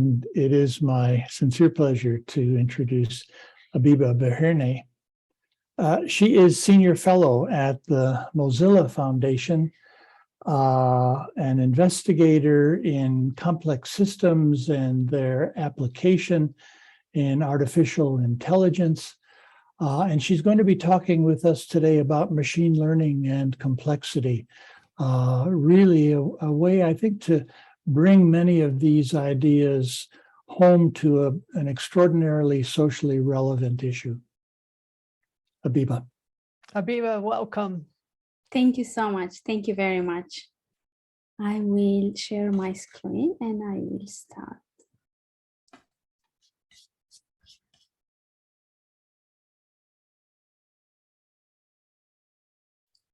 It is my sincere pleasure to introduce Abeba Birhane. She is Senior Fellow at the Mozilla Foundation, an investigator in complex systems and their application in artificial intelligence. And she's going to be talking with us today about machine learning and complexity. Really a way, I think, to bring many of these ideas home to an extraordinarily socially relevant issue. Abeba. Abeba, welcome. Thank you so much. Thank you very much. I will share my screen and I will start.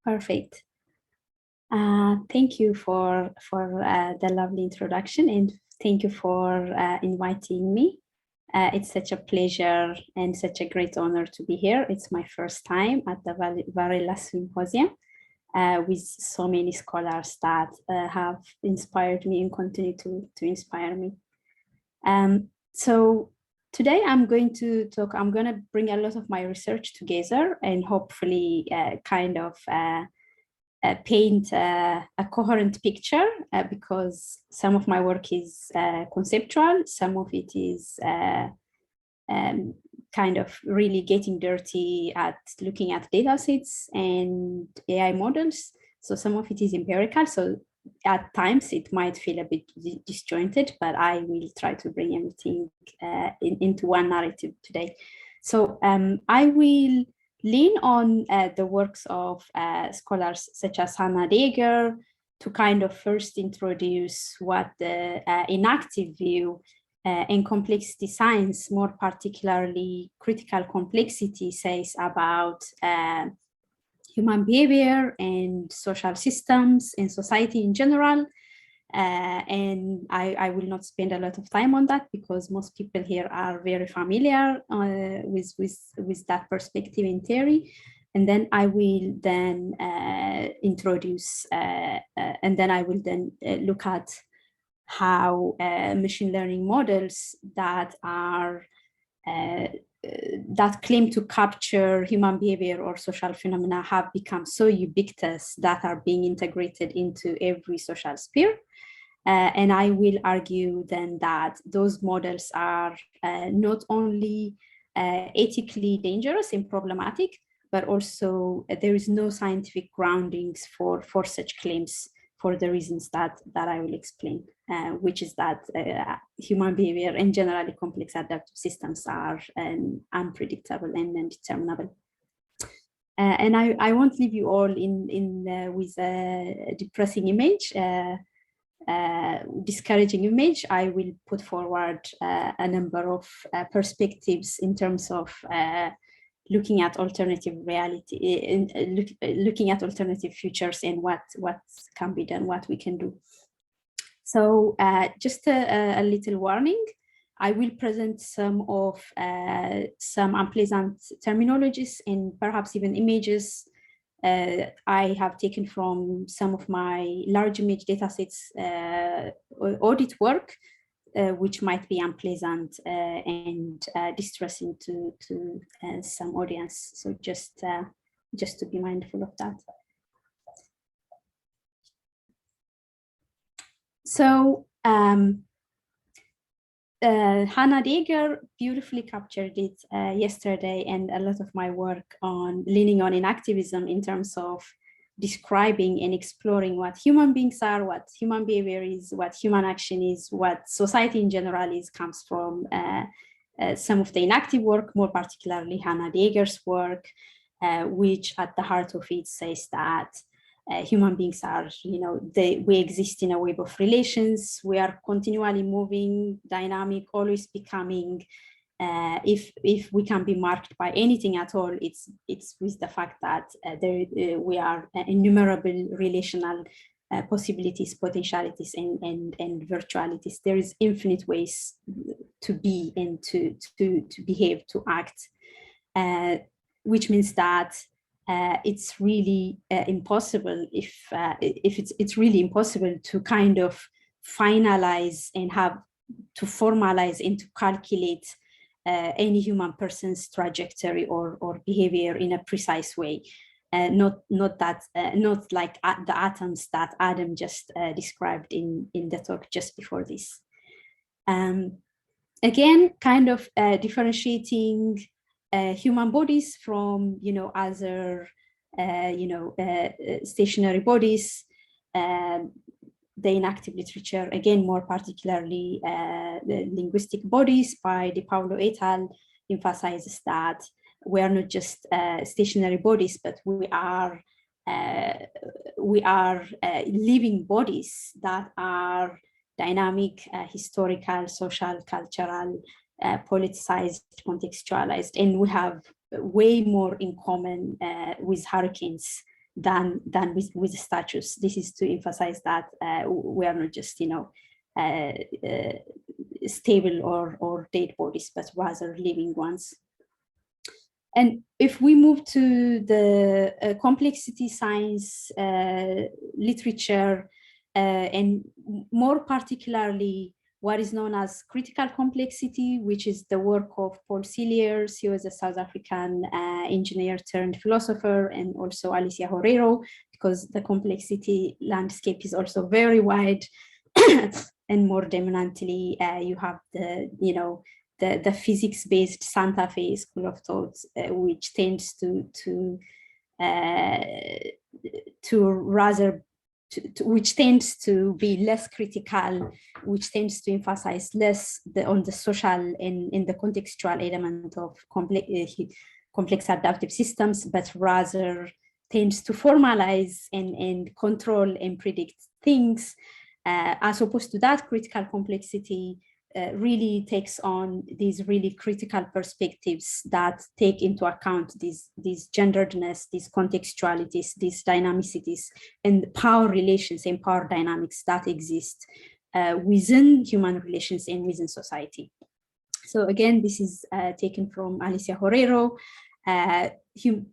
Perfect. Thank you for the lovely introduction, and thank you for inviting me. It's such a pleasure and such a great honor to be here. It's my first time at the Varela Symposium with so many scholars that have inspired me and continue to inspire me. So today I'm going to bring a lot of my research together and hopefully kind of paint a coherent picture because some of my work is conceptual, some of it is kind of really getting dirty at looking at data sets and AI models. So some of it is empirical. So at times it might feel a bit disjointed, but I will try to bring everything into one narrative today. So I will lean on the works of scholars such as Hannah Deger to kind of first introduce what the enactive view in complexity science, more particularly critical complexity, says about human behavior and social systems and society in general. And I will not spend a lot of time on that because most people here are very familiar with that perspective in theory. And then I will then introduce, and then I will then look at how machine learning models that are that claim to capture human behavior or social phenomena have become so ubiquitous that are being integrated into every social sphere. And I will argue then that those models are not only ethically dangerous and problematic, but also there is no scientific groundings for such claims for the reasons that I will explain, which is that human behavior and generally complex adaptive systems are unpredictable and undeterminable. And I won't leave you all with a depressing image, discouraging image. I will put forward a number of perspectives in terms of looking at alternative reality, looking at alternative futures and what can be done, what we can do. So just a little warning, I will present some unpleasant terminologies and perhaps even images I have taken from some of my large image datasets audit work, which might be unpleasant and distressing to some audience. So just to be mindful of that. So Hannah Deger beautifully captured it yesterday, and a lot of my work on leaning on enactivism in terms of describing and exploring what human beings are, what human behavior is, what human action is, what society in general is, comes from some of the enactive work, more particularly Hannah Deger's work, which at the heart of it says that human beings are, we exist in a web of relations. We are continually moving, dynamic, always becoming. If we can be marked by anything at all, it's with the fact that we are innumerable relational possibilities, potentialities, and virtualities. There is infinite ways to be and to behave, to act, which means that it's really impossible it's really impossible to kind of finalize and have formalize and to calculate any human person's trajectory or behavior in a precise way. Not like the atoms that Adam just described in the talk just before this. Again, kind of differentiating human bodies from other stationary bodies. The inactive literature, again, more particularly the linguistic bodies by De Paulo et al. Emphasizes that we are not just stationary bodies, but we are living bodies that are dynamic, historical, social, cultural, politicized, contextualized, and we have way more in common with hurricanes than with statues. This is to emphasize that we are not just stable or dead bodies, but rather living ones. And if we move to the complexity science literature, and more particularly what is known as critical complexity, which is the work of Paul Cilliers. He was a South African engineer turned philosopher, and also Alicia Horero, because the complexity landscape is also very wide. And more dominantly, you have the physics-based Santa Fe school of thought, which tends which tends to be less critical, which tends to emphasize less on the social and in the contextual element of complex adaptive systems, but rather tends to formalize and control and predict things. As opposed to that, critical complexity really takes on these really critical perspectives that take into account these genderedness, these contextualities, these dynamicities, and power relations and power dynamics that exist within human relations and within society. So again, this is taken from Alicia Horero.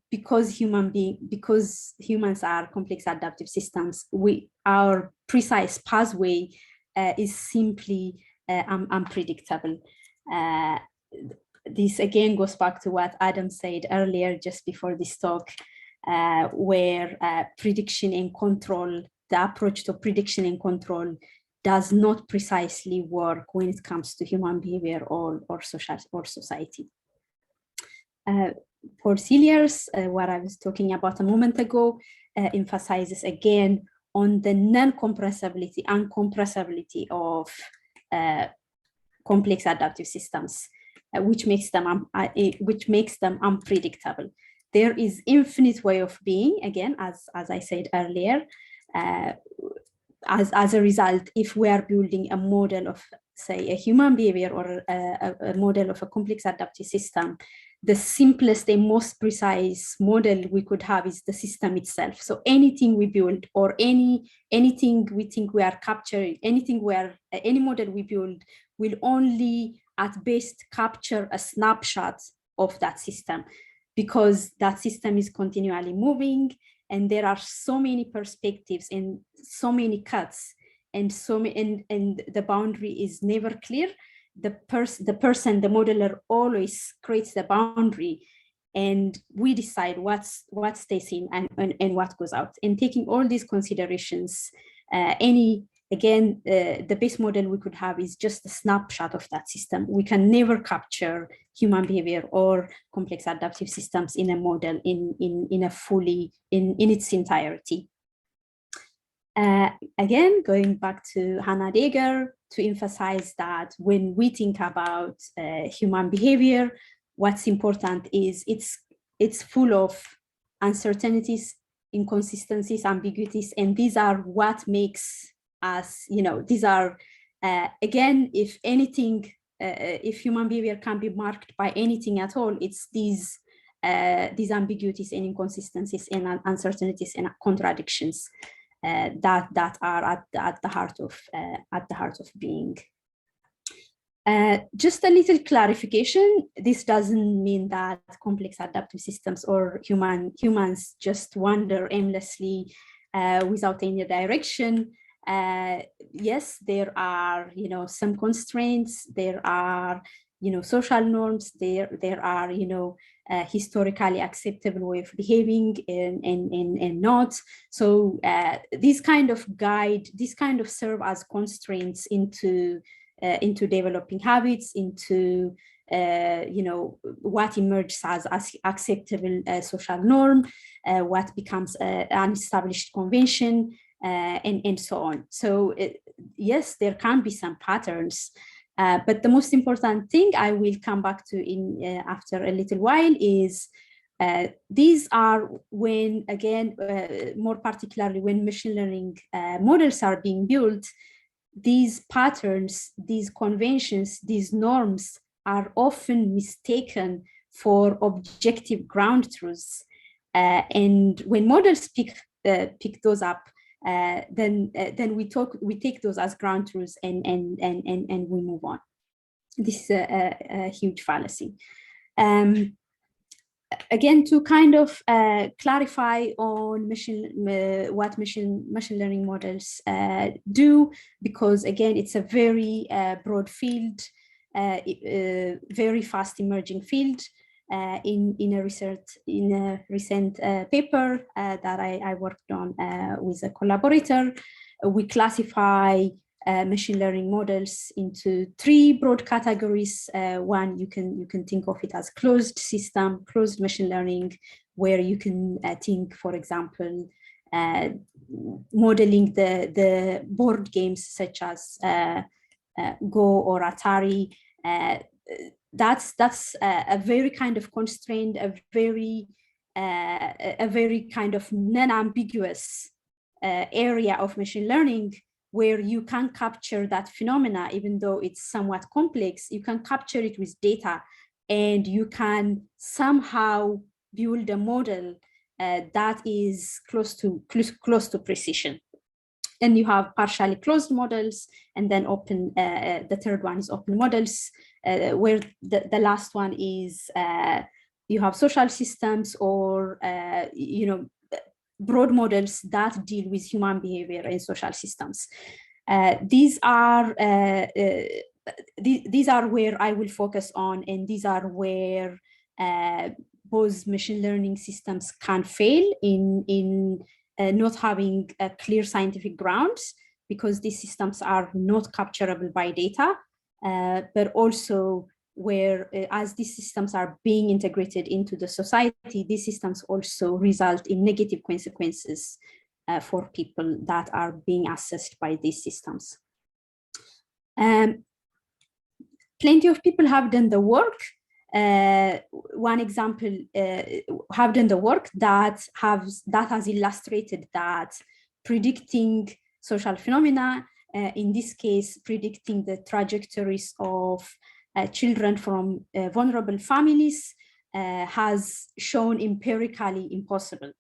Because humans are complex adaptive systems, our precise pathway is simply unpredictable. This again goes back to what Adam said earlier, just before this talk, where prediction and control, the approach to prediction and control does not precisely work when it comes to human behavior or society. Paul Cilliers, what I was talking about a moment ago, emphasizes again on the non-compressibility, uncompressibility of complex adaptive systems, which makes them unpredictable. There is infinite way of being, again, as I said earlier. As a result, if we are building a model of, say, a human behavior or a model of a complex adaptive system, the simplest and most precise model we could have is the system itself. So anything we build or anything we think we are capturing, any model we build will only at best capture a snapshot of that system, because that system is continually moving and there are so many perspectives and so many cuts and the boundary is never clear. The modeler always creates the boundary, and we decide what stays in and what goes out. And taking all these considerations, the best model we could have is just a snapshot of that system. We can never capture human behavior or complex adaptive systems in a model in its entirety. Again, going back to Hannah Dagger, to emphasize that when we think about human behavior, what's important is it's full of uncertainties, inconsistencies, ambiguities, and these are what makes us, these are, again, if anything, if human behavior can be marked by anything at all, it's these ambiguities and inconsistencies and uncertainties and contradictions that are at the heart of being. Just a little clarification. This doesn't mean that complex adaptive systems or humans just wander aimlessly without any direction. Yes, there are, some constraints, there are, social norms, there are, historically acceptable way of behaving and not. So these kind of serve as constraints into developing habits, into what emerges as acceptable social norm, what becomes an established convention, and so on. So yes, there can be some patterns, but the most important thing I will come back to after a little while is these are when, again, more particularly when machine learning models are being built, these patterns, these conventions, these norms are often mistaken for objective ground truths. And when models pick those up, then we take those as ground truths and we move on. This is a huge fallacy. Again, to kind of clarify on what machine learning models do, because again, it's a very broad field, very fast emerging field. In a recent paper that I worked on with a collaborator, we classify machine learning models into 3 broad categories. One, you can think of it as closed system, closed machine learning, where you can think, for example, modeling the board games such as Go or Atari. That's a very kind of constrained, a very kind of non-ambiguous area of machine learning, where you can capture that phenomena, even though it's somewhat complex. You can capture it with data, and you can somehow build a model that is close to precision. And you have partially closed models, and then open. The third one is open models, where the last one is you have social systems or broad models that deal with human behavior in social systems. These are where I will focus on, and these are where both machine learning systems can fail in not having a clear scientific grounds, because these systems are not capturable by data, but also where as these systems are being integrated into the society, these systems also result in negative consequences for people that are being assessed by these systems. Plenty of people have done the work. One example have done the work that has illustrated that predicting social phenomena, in this case, predicting the trajectories of children from vulnerable families, has shown empirically impossible.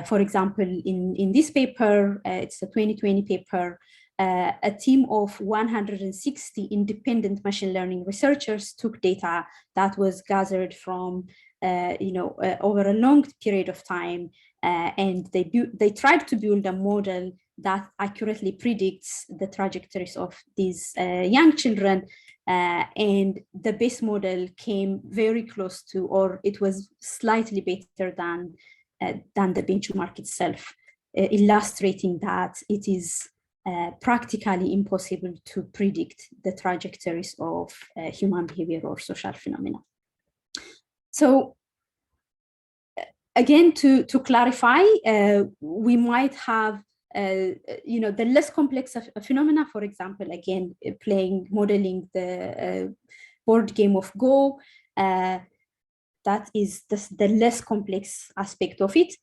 For example, in this paper, it's a 2020 paper, a team of 160 independent machine learning researchers took data that was gathered from over a long period of time, and they tried to build a model that accurately predicts the trajectories of these young children, and the base model came very close to, or it was slightly better than the benchmark itself, illustrating that it is practically impossible to predict the trajectories of human behavior or social phenomena. So again, to clarify, we might have the less complex phenomena, for example, again, modeling the board game of Go, that is the less complex aspect of it.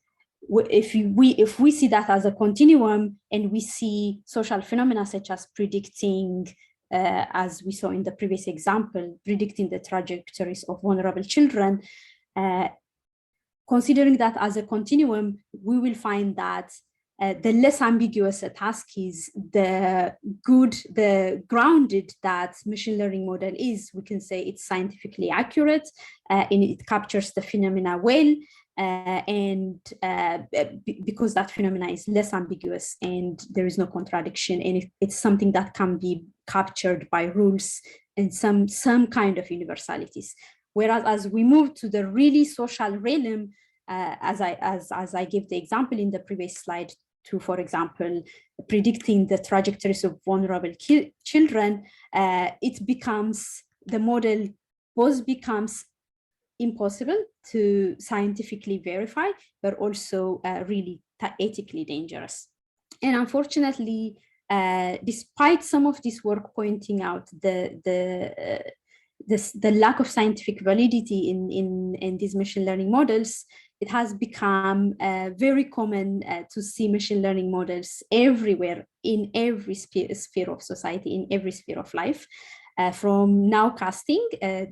If we see that as a continuum, and we see social phenomena such as predicting, as we saw in the previous example, predicting the trajectories of vulnerable children, considering that as a continuum, we will find that the less ambiguous a task is, the grounded that machine learning model is. We can say it's scientifically accurate, and it captures the phenomena well, because that phenomena is less ambiguous and there is no contradiction, and it's something that can be captured by rules and some kind of universalities. Whereas as we move to the really social realm, as I gave the example in the previous slide, to, for example, predicting the trajectories of vulnerable children, it becomes, the model both becomes impossible to scientifically verify, but also really ethically dangerous. And unfortunately, despite some of this work pointing out the lack of scientific validity in these machine learning models, it has become very common to see machine learning models everywhere, in every sphere of society, in every sphere of life. From nowcasting,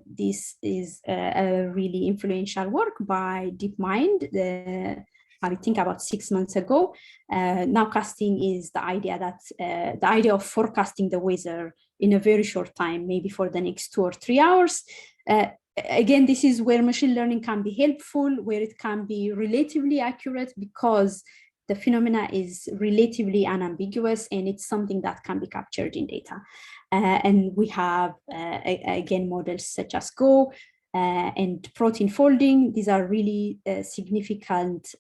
this is a really influential work by DeepMind, I think about 6 months ago. Nowcasting is the idea of forecasting the weather in a very short time, maybe for the next 2 or 3 hours. Again, this is where machine learning can be helpful, where it can be relatively accurate because the phenomena is relatively unambiguous and it's something that can be captured in data. And we have, again, models such as Go and protein folding. These are really significant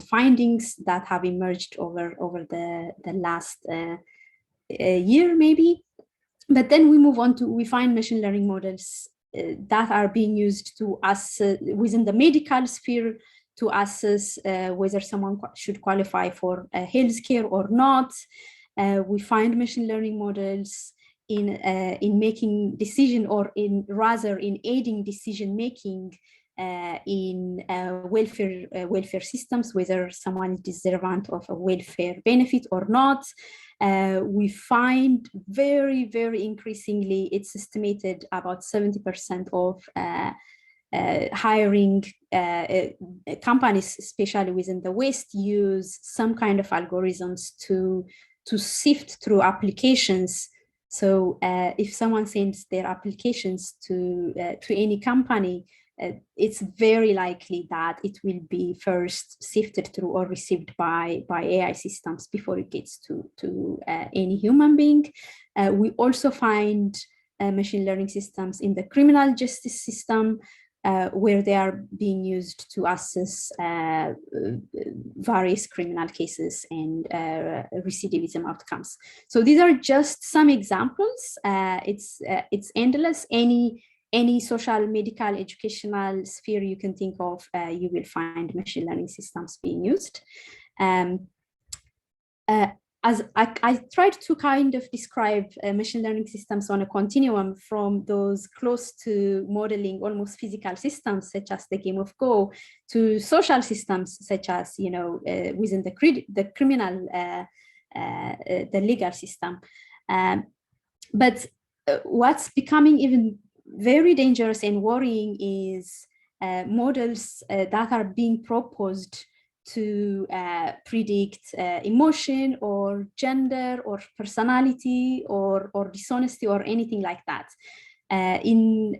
findings that have emerged over the last year, maybe. But then we move on to, we find machine learning models that are being used to assess within the medical sphere to assess whether someone should qualify for healthcare or not. We find machine learning models in making decision, or rather in aiding decision making in welfare systems, whether someone is deserving of a welfare benefit or not. We find very, very increasingly, it's estimated about 70% of hiring companies, especially within the West, use some kind of algorithms to sift through applications. So if someone sends their applications to any company, it's very likely that it will be first sifted through or received by AI systems before it gets to any human being. We also find machine learning systems in the criminal justice system, where they are being used to assess various criminal cases and recidivism outcomes. So these are just some examples. It's endless. Any social, medical, educational sphere you can think of, you will find machine learning systems being used. As I tried to kind of describe machine learning systems on a continuum, from those close to modeling almost physical systems, such as the game of Go, to social systems, such as, within the criminal, the legal system. But what's becoming even very dangerous and worrying is models that are being proposed to predict emotion or gender or personality or dishonesty or anything like that. In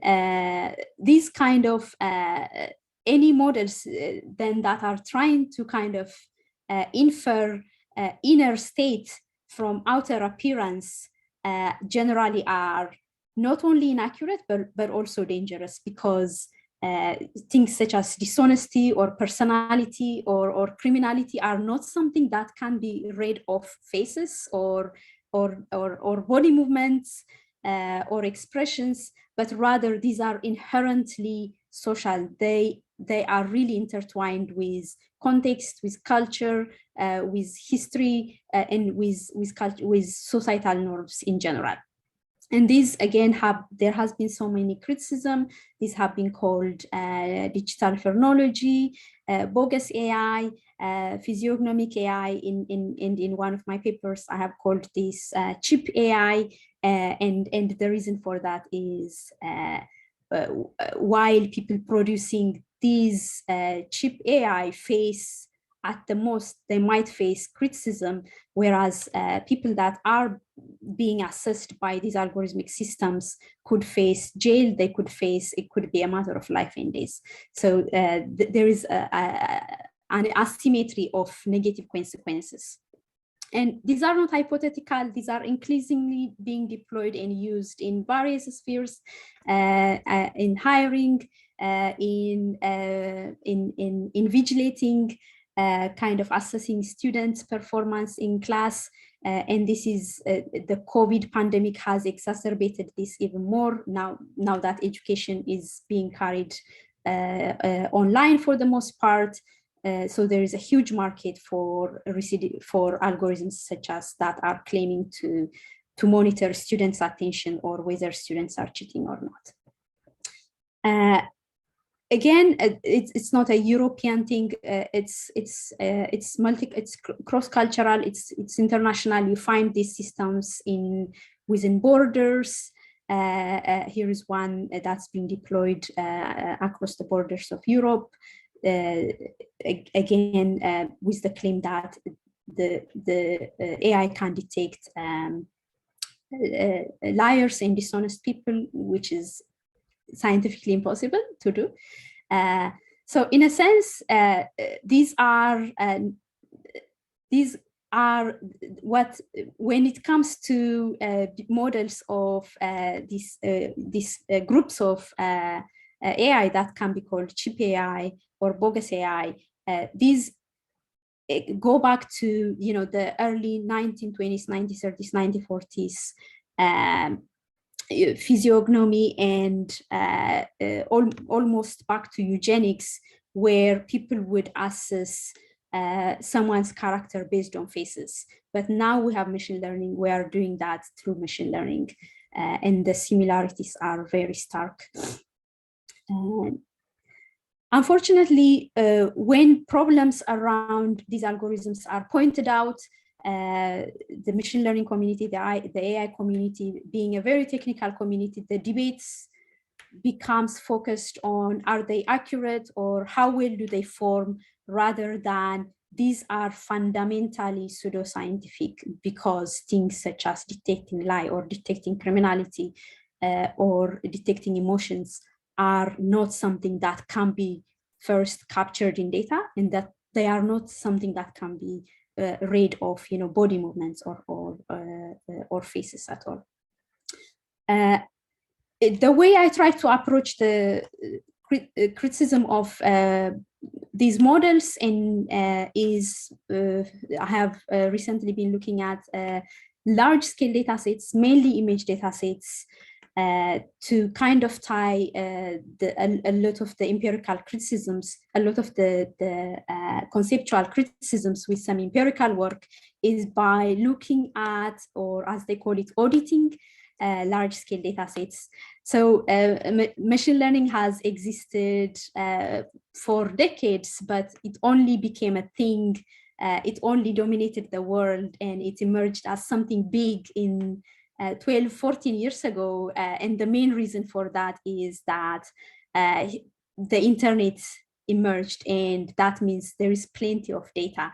these kind of any models then that are trying to kind of infer inner state from outer appearance generally are not only inaccurate, but also dangerous, because things such as dishonesty or personality or criminality are not something that can be read off faces or body movements or expressions, but rather these are inherently social. They are really intertwined with context, with culture, with history, and with societal norms in general. And these, again, there has been so many criticism. These have been called digital phrenology, bogus AI, physiognomic AI. In one of my papers, I have called this chip AI. And the reason for that is while people producing these chip AI face, at the most, they might face criticism, whereas people that are being assessed by these algorithmic systems could face jail, it could be a matter of life and death. So there is an asymmetry of negative consequences. And these are not hypothetical, these are increasingly being deployed and used in various spheres, in hiring, in vigilating, kind of assessing students' performance in class. And this is, the COVID pandemic has exacerbated this even more now that education is being carried online for the most part. So there is a huge market for algorithms such as that are claiming to monitor students' attention or whether students are cheating or not. Again, it's not a European thing. It's cross-cultural. It's international. You find these systems within borders. Here is one that's being deployed across the borders of Europe. Again, with the claim that the AI can detect liars and dishonest people, which is scientifically impossible to do. So in a sense, these are what, when it comes to models of these groups of AI that can be called cheap AI or bogus AI, these go back to the early 1920s, 1930s, 1940s physiognomy and almost back to eugenics, where people would assess someone's character based on faces. But now we have machine learning. We are doing that through machine learning, and the similarities are very stark. Unfortunately, when problems around these algorithms are pointed out, the machine learning community, the AI community, being a very technical community, the debates becomes focused on, are they accurate or how well do they form, rather than these are fundamentally pseudoscientific, because things such as detecting lie or detecting criminality or detecting emotions are not something that can be first captured in data, and that they are not something that can be read of body movements or faces at all. The way I try to approach the criticism of these models is I have recently been looking at large-scale data sets, mainly image data sets, to kind of tie a lot of the empirical criticisms, a lot of the conceptual criticisms with some empirical work, is by looking at, or as they call it, auditing large-scale data sets. So machine learning has existed for decades, but it only became a thing. It only dominated the world, and it emerged as something big in 12, 14 years ago. And the main reason for that is that the internet emerged, and that means there is plenty of data.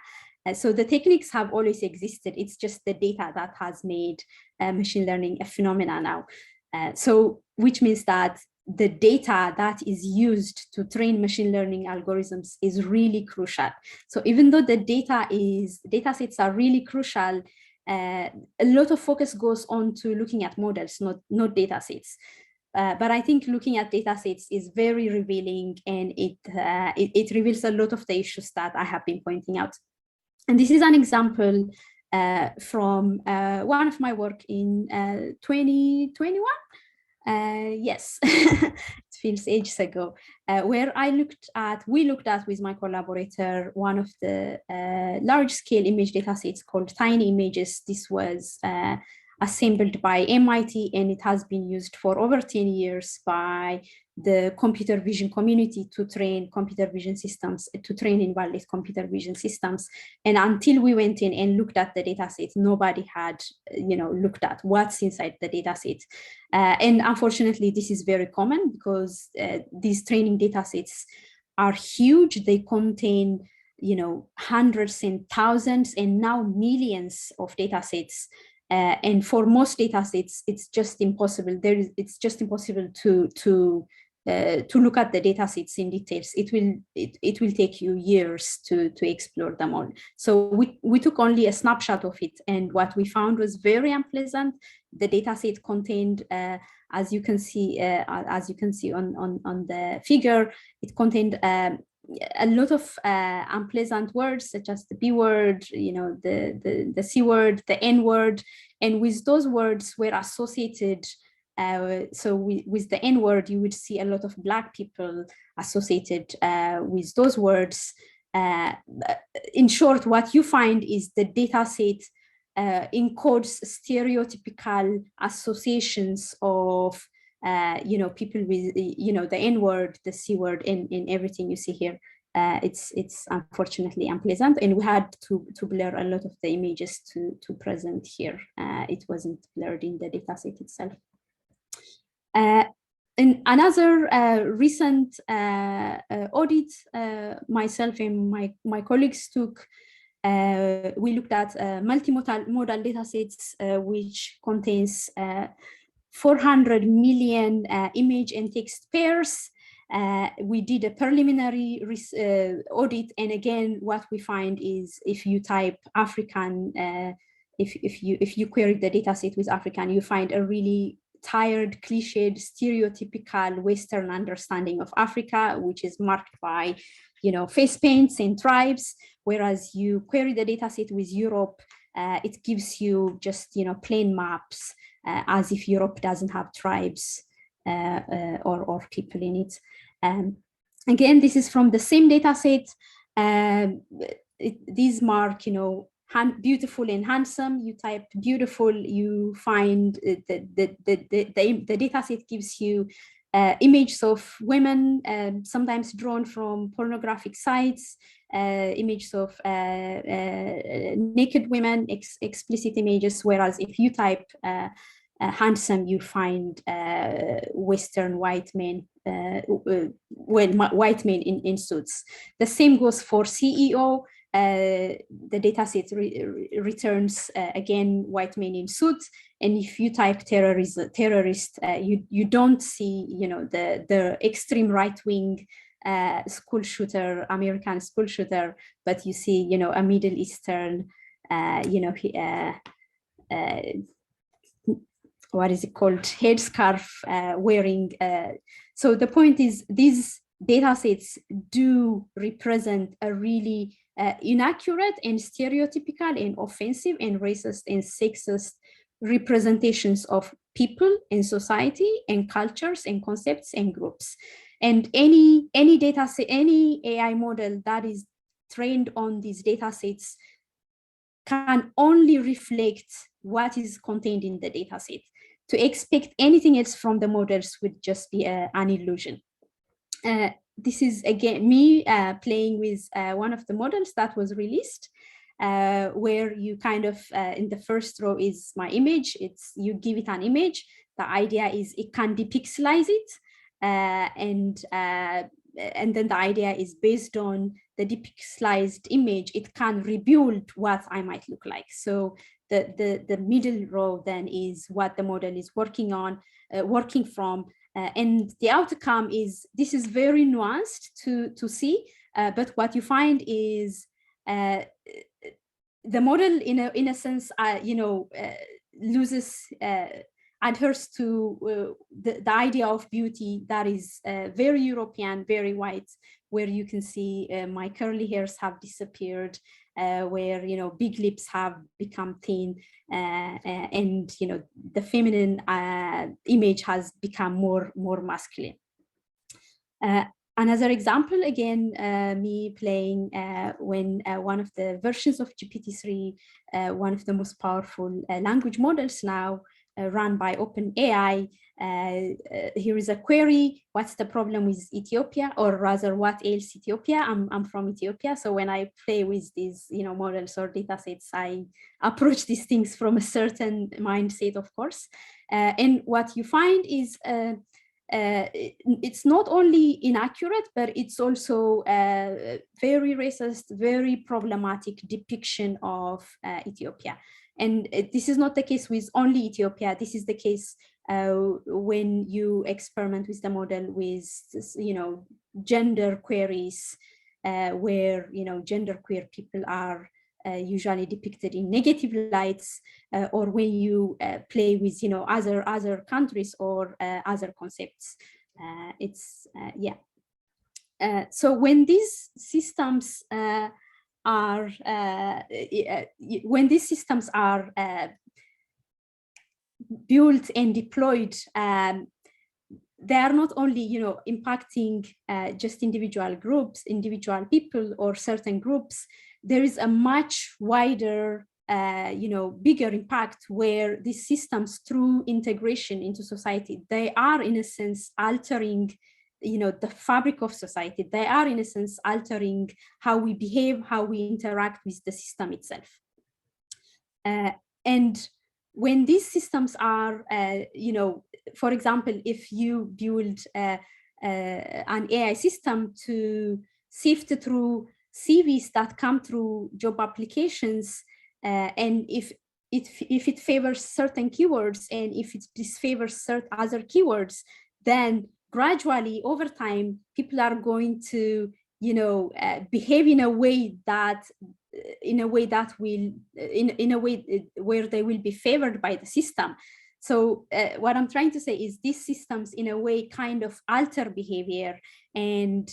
So the techniques have always existed. It's just the data that has made machine learning a phenomenon now. So which means that the data that is used to train machine learning algorithms is really crucial. So even though the data sets are really crucial, a lot of focus goes on to looking at models, not data sets. But I think looking at data sets is very revealing, and it reveals a lot of the issues that I have been pointing out. And this is an example from one of my work in 2021. Yes, it feels ages ago, where we looked at with my collaborator one of the large-scale image data sets called Tiny Images. This was assembled by MIT, and it has been used for over 10 years by the computer vision community to train computer vision systems, to train and validate computer vision systems. And until we went in and looked at the data set, nobody had looked at what's inside the data set. And unfortunately, this is very common because these training data sets are huge. They contain hundreds and thousands and now millions of data sets. And for most data sets, it's just impossible. It's just impossible to look at the data sets in details. It will take you years to explore them all. So we took only a snapshot of it, and what we found was very unpleasant. The data set contained, as you can see on the figure, it contained a lot of unpleasant words, such as the B word, the C word, the N word, and with those words were associated. So with the N word, you would see a lot of Black people associated with those words. In short, what you find is the data set encodes stereotypical associations of people with the N word, the C word, in everything you see here. It's unfortunately unpleasant, and we had to blur a lot of the images to present here. It wasn't blurred in the dataset itself. In another recent audit, myself and my colleagues took, we looked at multimodal datasets, which contains 400 million image and text pairs. We did a preliminary audit, and again, what we find is if you type African, if you query the dataset with African, you find a really tired, cliched, stereotypical Western understanding of Africa, which is marked by, face paints and tribes. Whereas you query the dataset with Europe, it gives you just, plain maps, as if Europe doesn't have tribes or people in it. Again, this is from the same dataset. These mark, beautiful and handsome. You type beautiful, you find the data set gives you images of women, sometimes drawn from pornographic sites, images of naked women, explicit images, whereas if you type handsome, you find Western white men, white men in suits. The same goes for CEO. The dataset returns again white men in suits, and if you type terrorist, you don't see the extreme right wing school shooter, American school shooter, but you see a Middle Eastern what is it called, headscarf wearing. So the point is, these datasets do represent a really inaccurate and stereotypical and offensive and racist and sexist representations of people in society and cultures and concepts and groups. And any data set, any AI model that is trained on these data sets can only reflect what is contained in the data set. To expect anything else from the models would just be an illusion. This is again me playing with one of the models that was released, where you kind of, in the first row is my image. You give it an image. The idea is it can depixelize it, and then the idea is based on the depixelized image, it can rebuild what I might look like. So the middle row then is what the model is working from. And the outcome is, this is very nuanced to see, but what you find is the model in a sense, loses, adheres to the idea of beauty that is very European, very white, where you can see my curly hairs have disappeared, where big lips have become thin, and the feminine image has become more masculine. Another example, again, me playing when one of the versions of GPT-3, one of the most powerful language models now, run by OpenAI. Here is a query: what's the problem with Ethiopia, or rather, what ails Ethiopia? I'm from Ethiopia, so when I play with these models or data sets, I approach these things from a certain mindset, of course. And what you find is it's not only inaccurate, but it's also a very racist, very problematic depiction of Ethiopia. And this is not the case with only Ethiopia. This is the case when you experiment with the model with, gender queries, where, genderqueer people are usually depicted in negative lights, or when you play with, other countries or other concepts. So when these systems are built and deployed, they are not only, impacting just individual groups, individual people, or certain groups. There is a much wider, bigger impact where these systems, through integration into society, they are in a sense altering, the fabric of society. They are in a sense altering how we behave, how we interact with the system itself. And when these systems are, for example, if you build an AI system to sift through CVs that come through job applications, and if it favors certain keywords and if it disfavors certain other keywords, then gradually over time, people are going to, behave in a way that will, in a way where they will be favored by the system. So what I'm trying to say is these systems in a way kind of alter behavior, and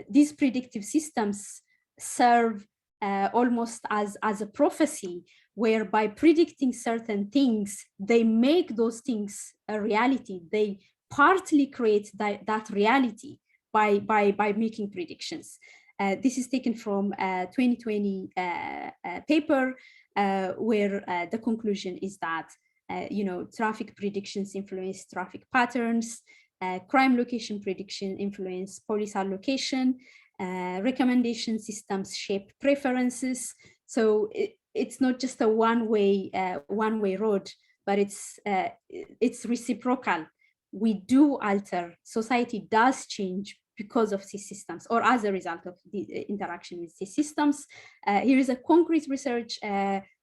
these predictive systems serve almost as a prophecy, where by predicting certain things, they make those things a reality. They partly create that reality by making predictions. This is taken from a 2020 paper where the conclusion is that traffic predictions influence traffic patterns, crime location prediction influence police allocation, recommendation systems shape preferences. So it's not just a one-way road, but it's reciprocal. We do alter, society does change because of these systems or as a result of the interaction with these systems. Here is a concrete research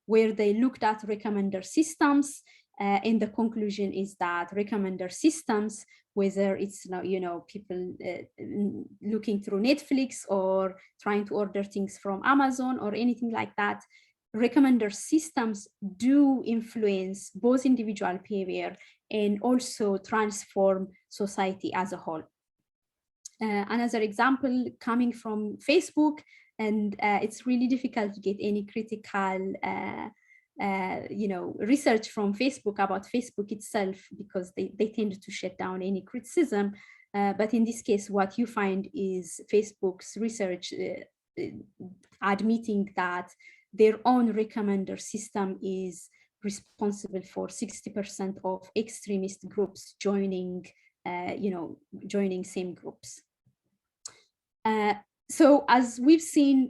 where they looked at recommender systems, and the conclusion is that recommender systems, whether it's people looking through Netflix or trying to order things from Amazon or anything like that, recommender systems do influence both individual behavior and also transform society as a whole. Another example coming from Facebook, and it's really difficult to get any critical research from Facebook about Facebook itself, because they tend to shut down any criticism. But in this case, what you find is Facebook's research admitting that their own recommender system is responsible for 60% of extremist groups joining same groups. So as we've seen,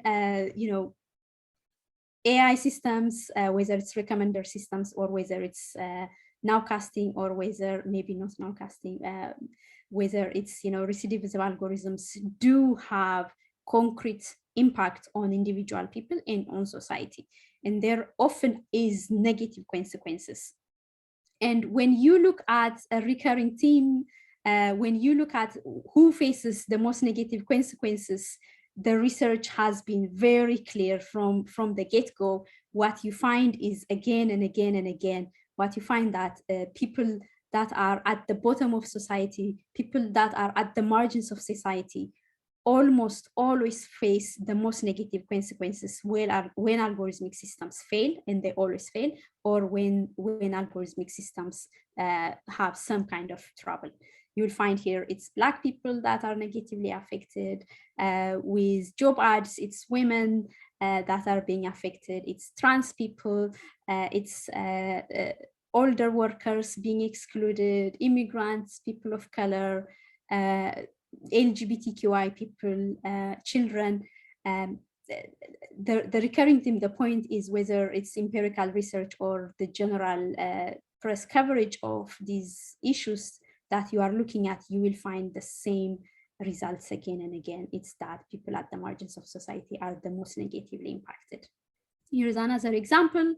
AI systems, whether it's recommender systems or whether it's nowcasting or whether maybe not nowcasting, whether it's recidivism algorithms, do have concrete impact on individual people and on society, and there often is negative consequences. And when you look at a recurring theme, when you look at who faces the most negative consequences, the research has been very clear from the get-go. What you find is again and again and again, what you find that people that are at the bottom of society, people that are at the margins of society, almost always face the most negative consequences when algorithmic systems fail, and they always fail, or when algorithmic systems have some kind of trouble. You'll find here it's Black people that are negatively affected. With job ads, it's women that are being affected. It's trans people. It's older workers being excluded, immigrants, people of color, LGBTQI people, children. The recurring theme, the point is whether it's empirical research or the general press coverage of these issues that you are looking at, you will find the same results again and again. It's that people at the margins of society are the most negatively impacted. Here's another example.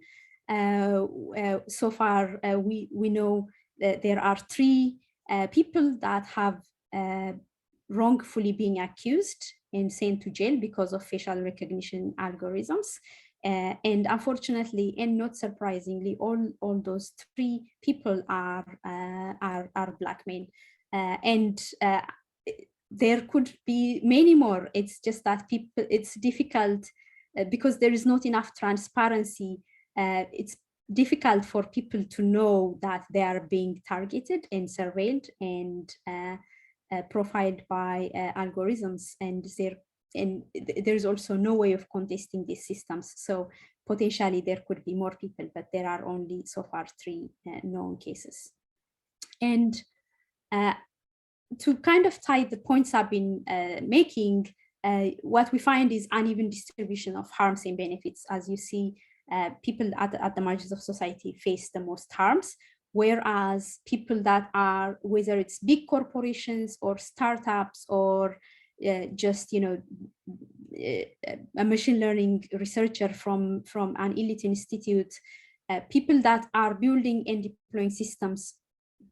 So far, we know that there are 3 people that have wrongfully being accused and sent to jail because of facial recognition algorithms. And unfortunately, and not surprisingly, all those 3 people are Black men. And there could be many more. It's just that it's difficult because there is not enough transparency. It's difficult for people to know that they are being targeted and surveilled and profiled by algorithms, and there's also no way of contesting these systems. So potentially there could be more people, but there are only so far 3 known cases. And to kind of tie the points I've been making, what we find is uneven distribution of harms and benefits. As you see, people at the margins of society face the most harms, whereas people that are, whether it's big corporations or startups or just, you know, a machine learning researcher from an elite institute, people that are building and deploying systems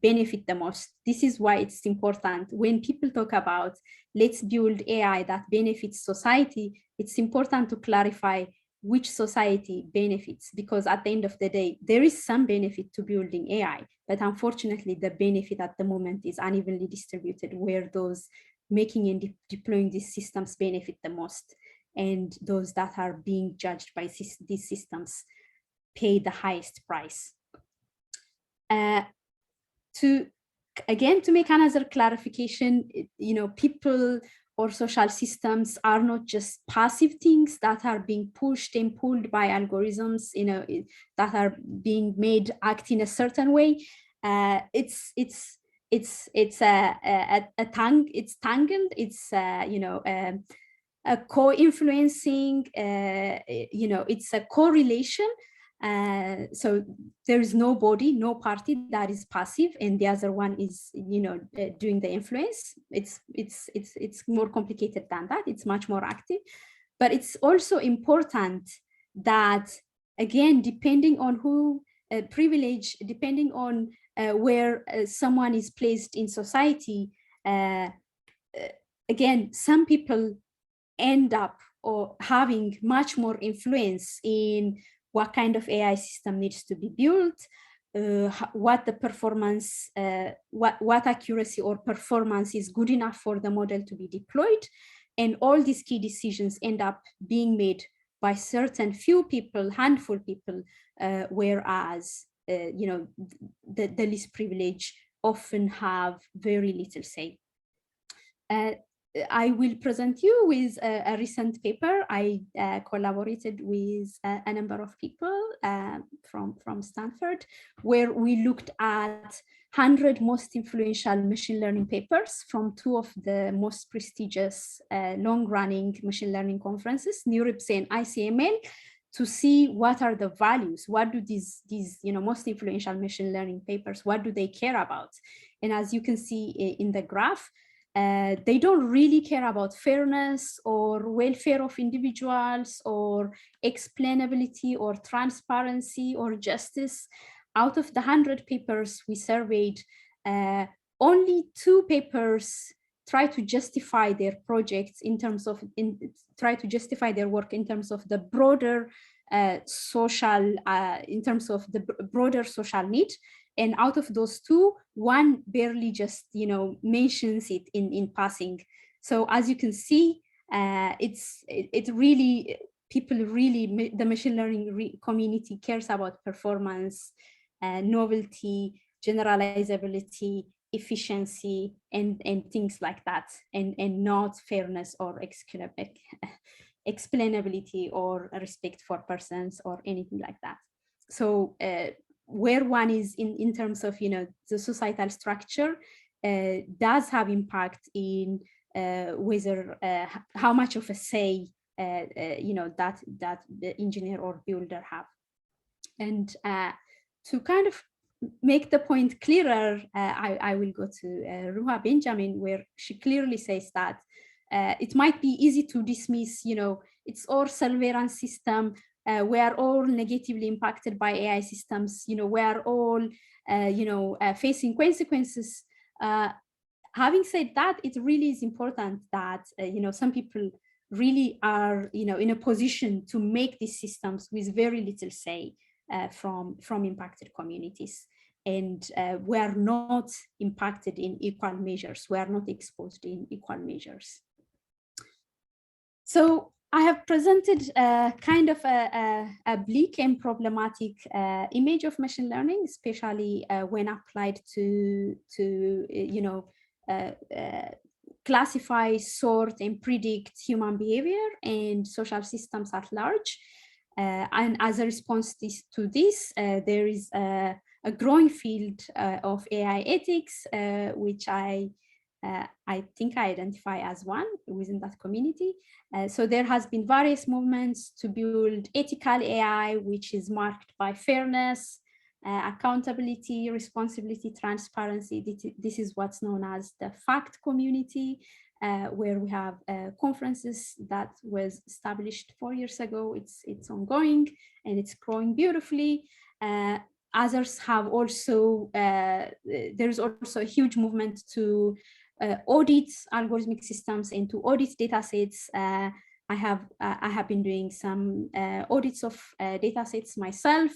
benefit the most. This is why it's important when people talk about let's build AI that benefits society, it's important to clarify which society benefits, because at the end of the day, there is some benefit to building AI, but unfortunately the benefit at the moment is unevenly distributed, where those making and deploying these systems benefit the most, and those that are being judged by these systems pay the highest price. To make another clarification, you know, people or social systems are not just passive things that are being pushed and pulled by algorithms, you know, that are being made act in a certain way. It's tangled. It's you know, a co-influencing. You know, it's a correlation. So there is no body, no party that is passive, and the other one is, you know, doing the influence. It's more complicated than that. It's much more active, but it's also important that, again, depending on who privilege, depending on where someone is placed in society, again, some people end up or having much more influence in what kind of AI system needs to be built, what the performance, what accuracy or performance is good enough for the model to be deployed. And all these key decisions end up being made by certain few people, handful people, whereas, you know, the least privileged often have very little say. I will present you with a recent paper. I collaborated with a number of people from Stanford, where we looked at 100 most influential machine learning papers from 2 of the most prestigious long-running machine learning conferences, NeurIPS and ICML, to see what are the values, what do these you know, most influential machine learning papers, what do they care about? And as you can see in the graph, they don't really care about fairness or welfare of individuals or explainability or transparency or justice. Out of the 100 papers we surveyed, only 2 papers try to justify their projects in terms of, try to justify their work in terms of the broader social, in terms of the broader social need. And out of those 2, 1 barely just, you know, mentions it in passing. So as you can see, it really, people really, the machine learning community cares about performance, novelty, generalizability, efficiency, and things like that, and not fairness or explainability or respect for persons or anything like that. So where one is in terms of, you know, the societal structure does have impact in whether how much of a say you know, that the engineer or builder have. And to kind of make the point clearer, I will go to Ruha Benjamin, where she clearly says that it might be easy to dismiss, you know, it's our surveillance system, we are all negatively impacted by AI systems. You know, we are all, facing consequences. Having said that, it really is important that, some people really are, in a position to make these systems with very little say from impacted communities. And we are not impacted in equal measures. We are not exposed in equal measures. So I have presented kind of a bleak and problematic image of machine learning, especially when applied to classify, sort, and predict human behavior and social systems at large. And as a response to this, there is a growing field of AI ethics, which I think I identify as one within that community. So there has been various movements to build ethical AI, which is marked by fairness, accountability, responsibility, transparency. This is what's known as the FACT community, where we have conferences that was established 4 years ago. It's ongoing and it's growing beautifully. Others have also, there's also a huge movement to audit algorithmic systems and to audit data sets. I have been doing some audits of data sets myself.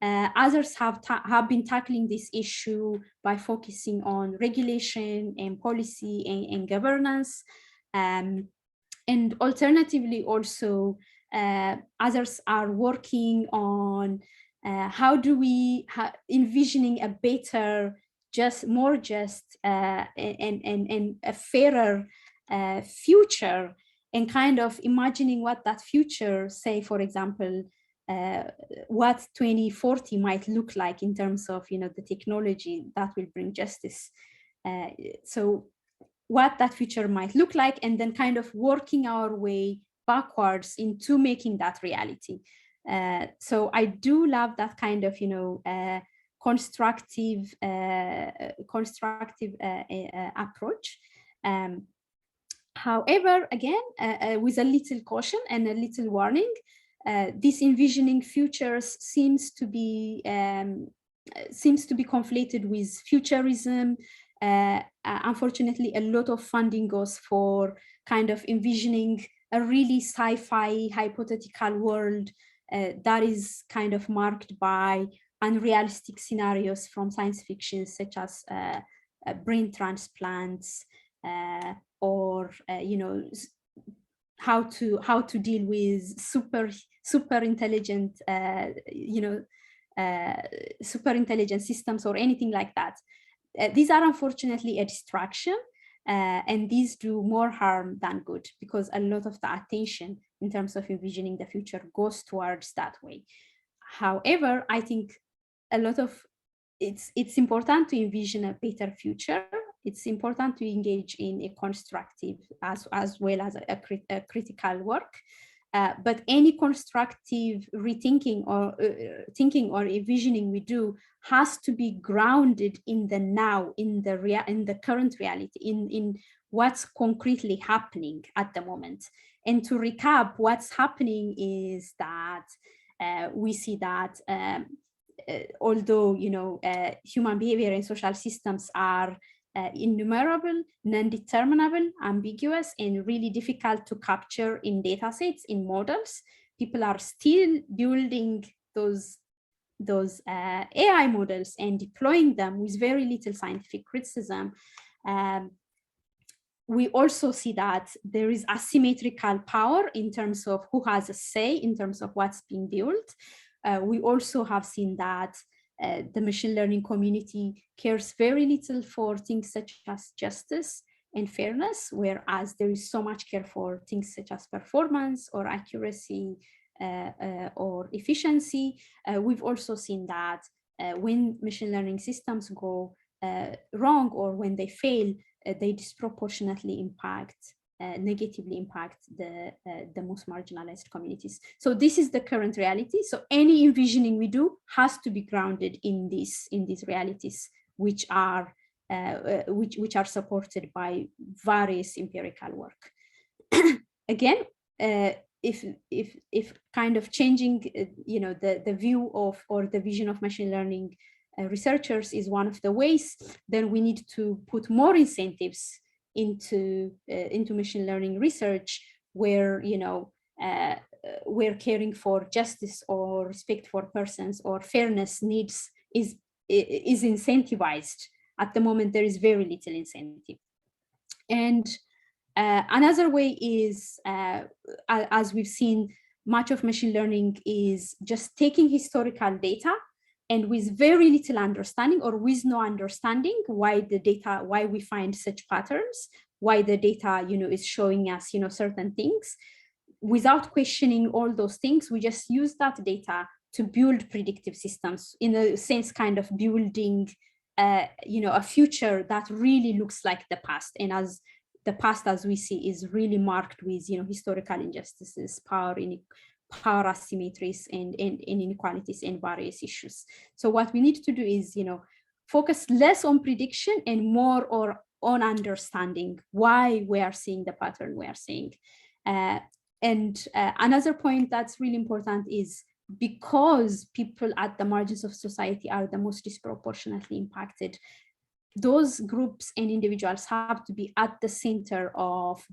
Others have been tackling this issue by focusing on regulation and policy and governance. And alternatively, also, others are working on how do we envisioning a better, more just and a fairer future, and kind of imagining what that future, say, for example, what 2040 might look like in terms of the technology that will bring justice. So what that future might look like, and then kind of working our way backwards into making that reality. So I do love that kind of constructive approach. However, again, with a little caution and a little warning, this envisioning futures seems to be conflated with futurism. Unfortunately, a lot of funding goes for kind of envisioning a really sci-fi hypothetical world that is kind of marked by unrealistic scenarios from science fiction, such as brain transplants, or how to deal with super intelligent systems or anything like that. These are unfortunately a distraction, and these do more harm than good, because a lot of the attention in terms of envisioning the future goes towards that way. However, I think a lot of it's important to envision a better future. It's important to engage in a constructive as well as a critical work. But any constructive rethinking or thinking or envisioning we do has to be grounded in the now, in the current reality, in what's concretely happening at the moment. And to recap, what's happening is that we see that although human behavior and social systems are innumerable, non-determinable, ambiguous, and really difficult to capture in data sets, in models, people are still building those AI models and deploying them with very little scientific criticism. We also see that there is asymmetrical power in terms of who has a say in terms of what's being built. We also have seen that the machine learning community cares very little for things such as justice and fairness, whereas there is so much care for things such as performance or accuracy or efficiency. We've also seen that when machine learning systems go wrong or when they fail, they disproportionately negatively impact the most marginalized communities. So this is the current reality. So any envisioning we do has to be grounded in these realities, which are supported by various empirical work. Again, if kind of changing, the view of or the vision of machine learning researchers is one of the ways, then we need to put more incentives into machine learning research, where where caring for justice or respect for persons or fairness needs is incentivized. At the moment, there is very little incentive. And another way is, as we've seen, much of machine learning is just taking historical data and with very little understanding or with no understanding why we find such patterns, why the data, is showing us, certain things. Without questioning all those things, we just use that data to build predictive systems, in a sense, kind of building, a future that really looks like the past. And as the past, as we see, is really marked with, historical injustices, power asymmetries, and inequalities and various issues. So what we need to do is, focus less on prediction and more on understanding why we are seeing the pattern we are seeing. And another point that's really important is, because people at the margins of society are the most disproportionately impacted, those groups and individuals have to be at the center of,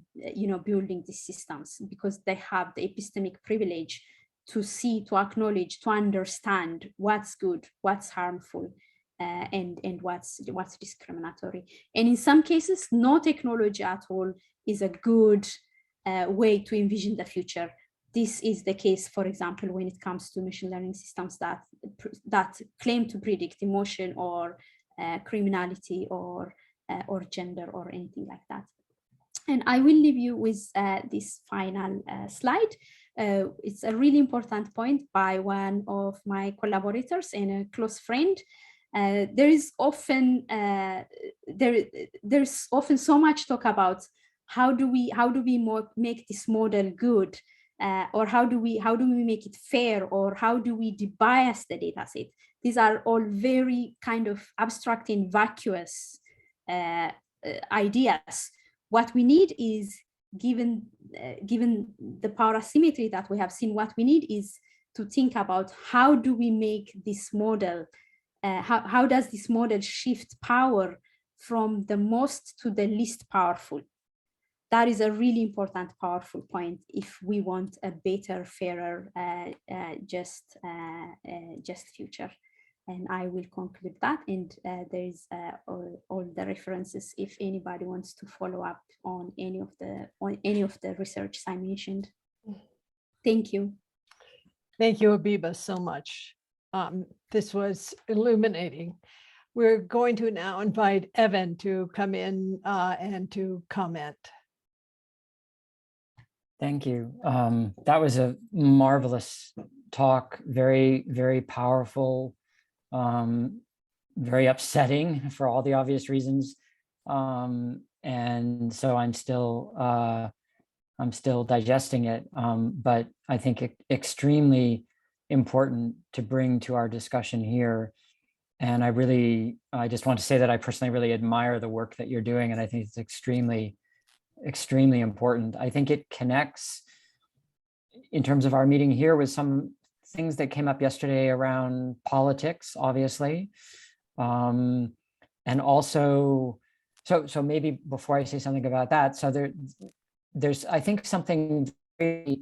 building these systems, because they have the epistemic privilege to see, to acknowledge, to understand what's good, what's harmful, and what's discriminatory. And in some cases, no technology at all is a good way to envision the future. This is the case, for example, when it comes to machine learning systems that claim to predict emotion or criminality or gender or anything like that. And I will leave you with this final slide. It's a really important point by one of my collaborators and a close friend. There's often so much talk about how do we make this model good, or how do we make it fair, or how do we debias the data set. These are all very kind of abstract and vacuous ideas. What we need is, given the power asymmetry that we have seen, what we need is to think about how do we make this model, how does this model shift power from the most to the least powerful. That is a really important, powerful point if we want a better, fairer, just future. And I will conclude that. And there is all the references if anybody wants to follow up on any of the research I mentioned. Thank you. Thank you, Abeba, so much. This was illuminating. We're going to now invite Evan to come in and to comment. Thank you. That was a marvelous talk, very, very powerful, very upsetting for all the obvious reasons. And so I'm still digesting it, but I think extremely important to bring to our discussion here. And I just want to say that I personally really admire the work that you're doing, and I think it's extremely important. I think it connects, in terms of our meeting here, with some things that came up yesterday around politics, obviously. And also, so maybe before I say something about that, so there's I think something very,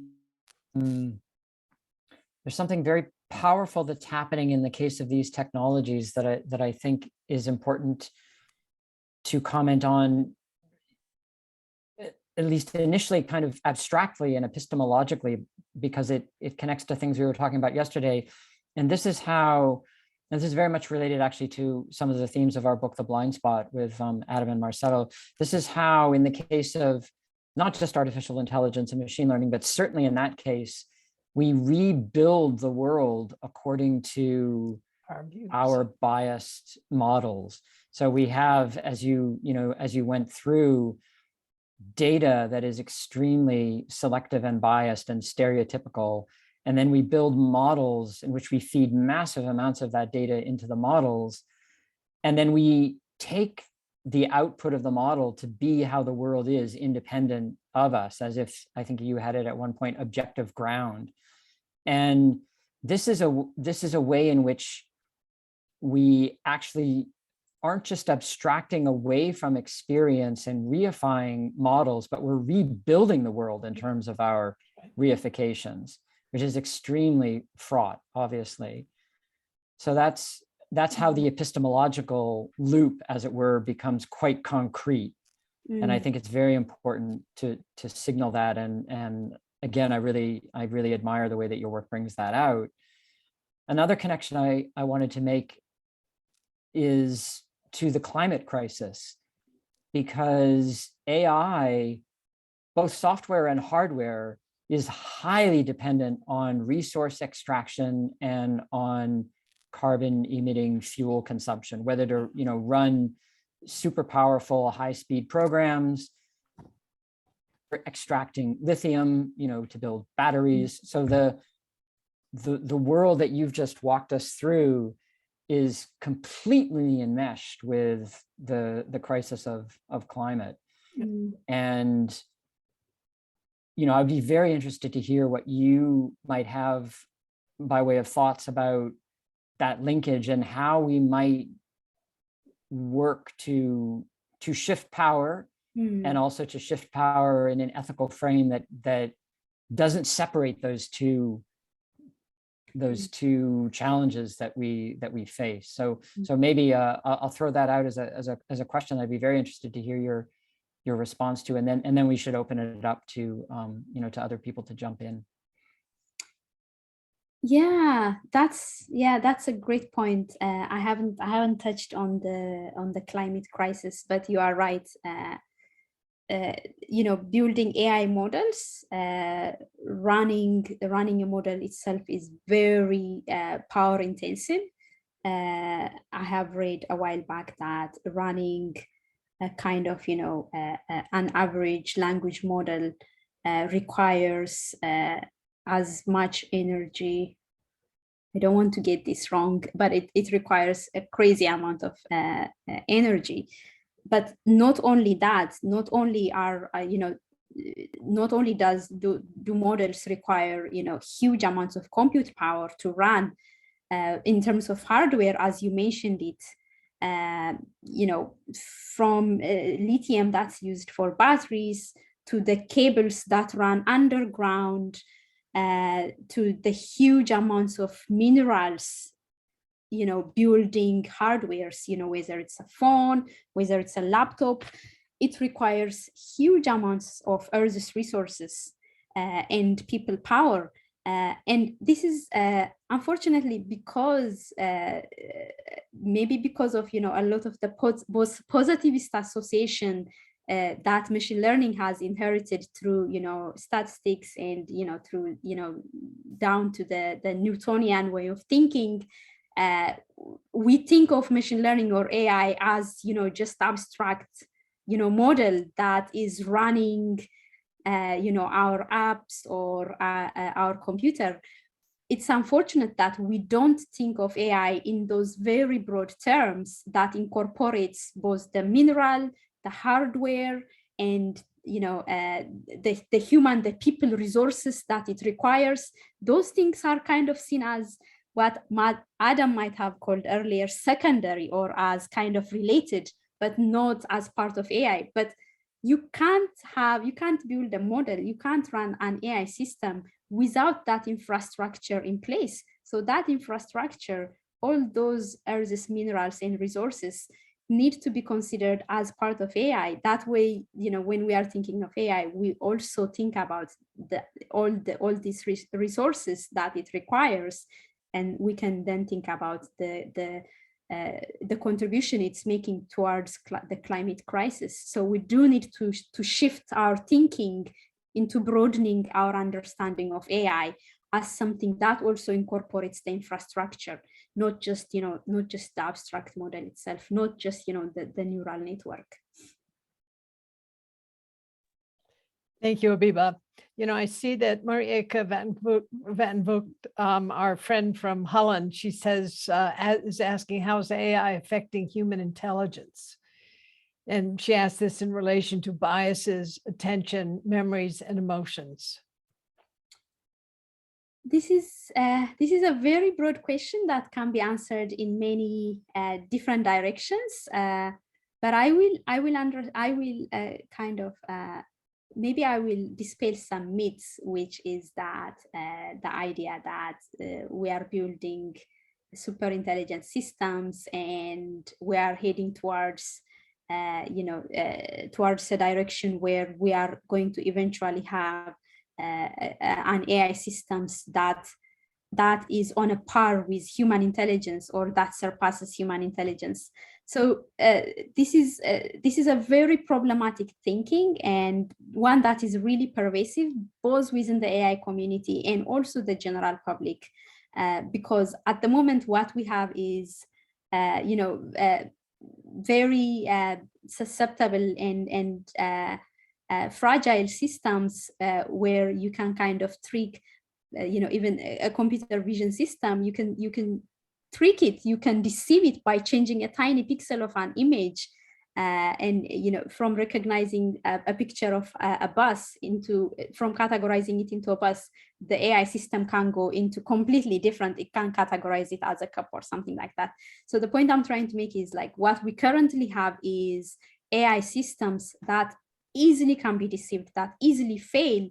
there's something very powerful that's happening in the case of these technologies that I think is important to comment on, at least initially, kind of abstractly and epistemologically, because it connects to things we were talking about yesterday. And this is very much related actually to some of the themes of our book, The Blind Spot, with Adam and Marcelo. This is how, in the case of not just artificial intelligence and machine learning, but certainly in that case, we rebuild the world according to our biased models. So we have, as you went through, data that is extremely selective and biased and stereotypical. And then we build models in which we feed massive amounts of that data into the models. And then we take the output of the model to be how the world is, independent of us, as if, I think you had it at one point, objective ground. And this is a way in which we actually aren't just abstracting away from experience and reifying models, but we're rebuilding the world in terms of our reifications, which is extremely fraught, obviously. So that's how the epistemological loop, as it were, becomes quite concrete. And I think it's very important to signal that. And again, I really admire the way that your work brings that out. Another connection I wanted to make is to the climate crisis, because AI, both software and hardware, is highly dependent on resource extraction and on carbon emitting fuel consumption, whether to run super powerful high-speed programs, extracting lithium to build batteries. So the world that you've just walked us through is completely enmeshed with the crisis of climate. And I'd be very interested to hear what you might have by way of thoughts about that linkage and how we might work to shift power, and also to shift power in an ethical frame that doesn't separate those two challenges that we face. So maybe I'll throw that out as a question I'd be very interested to hear your response to, and then we should open it up to to other people to jump in. Yeah, that's a great point. I haven't touched on the climate crisis, but you are right. Building AI models, running a model itself is very power intensive. I have read a while back that running a kind of an average language model requires as much energy. I don't want to get this wrong, but it requires a crazy amount of energy. But not only that, not only do models require huge amounts of compute power to run. In terms of hardware, as you mentioned it, from lithium that's used for batteries to the cables that run underground, to the huge amounts of minerals, building hardwares, whether it's a phone, whether it's a laptop, it requires huge amounts of Earth's resources and people power. And this is unfortunately because maybe because of a lot of the positivist association that machine learning has inherited through statistics and through down to the Newtonian way of thinking. We think of machine learning or AI as just abstract model that is running our apps or our computer. It's unfortunate that we don't think of AI in those very broad terms that incorporates both the mineral, the hardware, and the human, the people resources that it requires. Those things are kind of seen as what Adam might have called earlier secondary, or as kind of related, but not as part of AI. But you can't build a model, you can't run an AI system without that infrastructure in place. So that infrastructure, all those Earth's minerals and resources, need to be considered as part of AI. That way, when we are thinking of AI, we also think about all these resources that it requires, and we can then think about the contribution it's making towards the climate crisis. So we do need to shift our thinking into broadening our understanding of AI as something that also incorporates the infrastructure, not just the abstract model itself, not just the neural network. Thank you, Abeba. I see that Marieke van Vogt, our friend from Holland, she says, is asking, how's AI affecting human intelligence? And she asked this in relation to biases, attention, memories, and emotions. This is a very broad question that can be answered in many different directions. But I will maybe I will dispel some myths, which is that the idea that we are building super intelligent systems and we are heading towards towards a direction where we are going to eventually have an AI systems that is on a par with human intelligence or that surpasses human intelligence. So this is a very problematic thinking, and one that is really pervasive both within the AI community and also the general public, because at the moment what we have is very susceptible and fragile systems where you can kind of trick, even a computer vision system, you can trick it, you can deceive it by changing a tiny pixel of an image, and from recognizing a picture of a bus from categorizing it into a bus, the AI system can go into completely different, it can categorize it as a cup or something like that. So the point I'm trying to make is, like, what we currently have is AI systems that easily can be deceived, that easily fail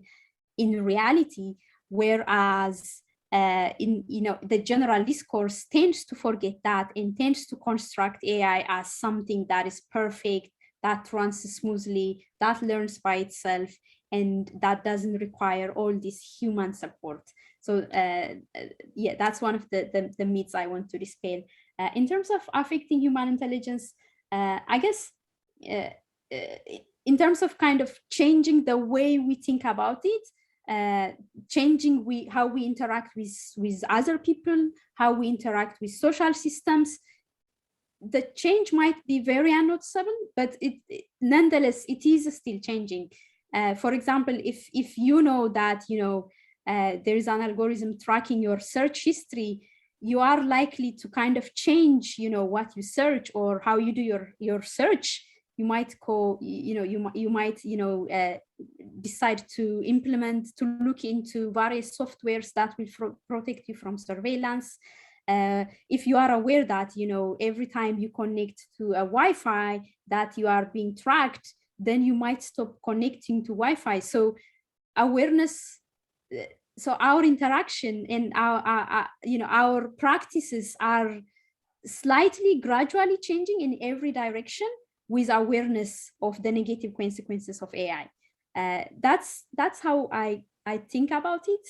in reality, whereas the general discourse tends to forget that and tends to construct AI as something that is perfect, that runs smoothly, that learns by itself, and that doesn't require all this human support. So yeah, that's one of the myths I want to dispel. In terms of affecting human intelligence, I guess in terms of kind of changing the way we think about it, changing how we interact with other people, how we interact with social systems, the change might be very unnoticeable, but nonetheless it is still changing. For example, if you know that there is an algorithm tracking your search history, you are likely to kind of change what you search or how you do your search. You might decide to look into various softwares that will protect you from surveillance. If you are aware that every time you connect to a Wi-Fi that you are being tracked, then you might stop connecting to Wi-Fi. So awareness, so our interaction and our practices are slightly gradually changing in every direction with awareness of the negative consequences of AI. That's how I think about it.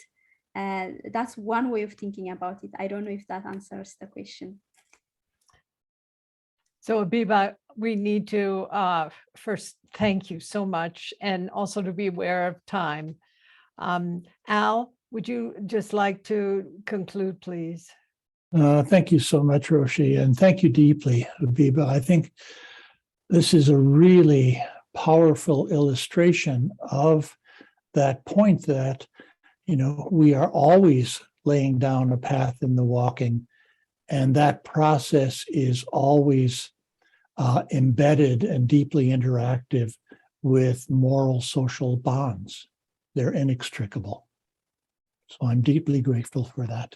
That's one way of thinking about it. I don't know if that answers the question. So Abeba, we need to first thank you so much, and also to be aware of time. Al, would you just like to conclude, please? Thank you so much, Roshi, and thank you deeply, Abeba. I think this is a really powerful illustration of that point that, we are always laying down a path in the walking, and that process is always embedded and deeply interactive with moral social bonds. They're inextricable. So I'm deeply grateful for that.